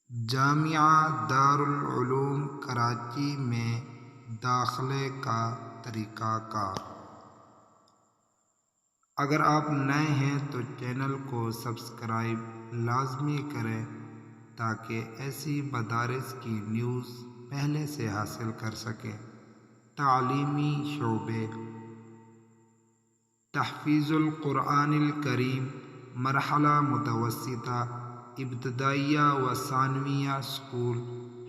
جامعہ دارالعلوم کراچی میں داخلے کا طریقہ کار۔ اگر آپ نئے ہیں تو چینل کو سبسکرائب لازمی کریں تاکہ ایسی مدارس کی نیوز پہلے سے حاصل کر سکیں۔ تعلیمی شعبے: تحفیظ القرآن الکریم مرحلہ متوسطہ، ابتدائیہ و ثانویہ اسکول،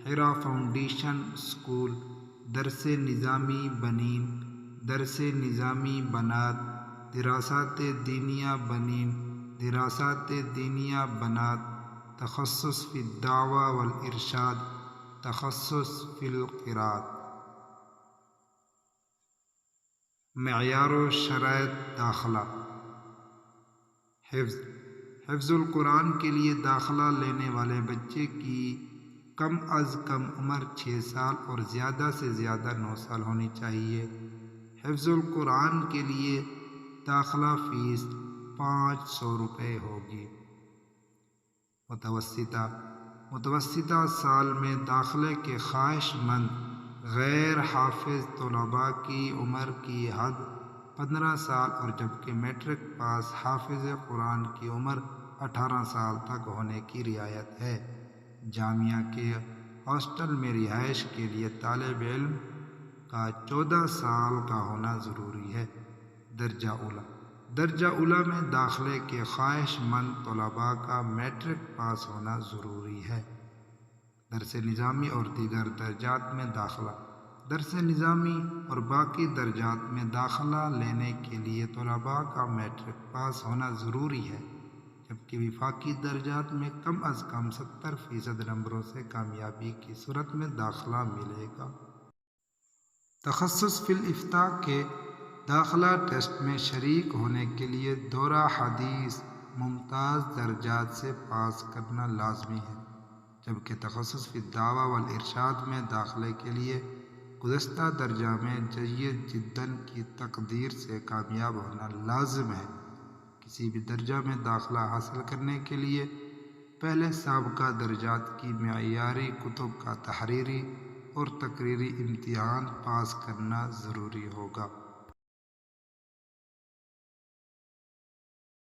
حرا فاؤنڈیشن اسکول، درس نظامی بنین، درس نظامی بنات، دراسات دینیہ بنین، دراسات دینیہ بنات، تخصص فی الدعوہ والارشاد، تخصص فی القراءات۔ معیار و شرائط داخلہ: حفظ القرآن کے لیے داخلہ لینے والے بچے کی کم از کم عمر 6 سال اور زیادہ سے زیادہ 9 سال ہونی چاہیے۔ حفظ القرآن کے لیے داخلہ فیس 500 روپے ہوگی۔ متوسطہ سال میں داخلے کے خواہش مند غیر حافظ طلباء کی عمر کی حد 15 سال اور جبکہ میٹرک پاس حافظ قرآن کی عمر 18 سال تک ہونے کی رعایت ہے۔ جامعہ کے ہاسٹل میں رہائش کے لیے طالب علم کا 14 سال کا ہونا ضروری ہے۔ درجہ اولی میں داخلے کے خواہش مند طلباء کا میٹرک پاس ہونا ضروری ہے۔ درس نظامی اور دیگر درجات میں داخلہ: درس نظامی اور باقی درجات میں داخلہ لینے کے لیے طلباء کا میٹرک پاس ہونا ضروری ہے، جبکہ وفاقی درجات میں کم از کم 70% نمبروں سے کامیابی کی صورت میں داخلہ ملے گا۔ تخصص فی الافتاء کے داخلہ ٹیسٹ میں شریک ہونے کے لیے دورہ حدیث ممتاز درجات سے پاس کرنا لازمی ہے، جبکہ تخصص فی الدعوہ والارشاد میں داخلے کے لیے گزشتہ درجہ میں جید جداً کی تقدیر سے کامیاب ہونا لازم ہے۔ کسی بھی درجہ میں داخلہ حاصل کرنے کے لیے پہلے سابقہ درجات کی معیاری کتب کا تحریری اور تقریری امتحان پاس کرنا ضروری ہوگا۔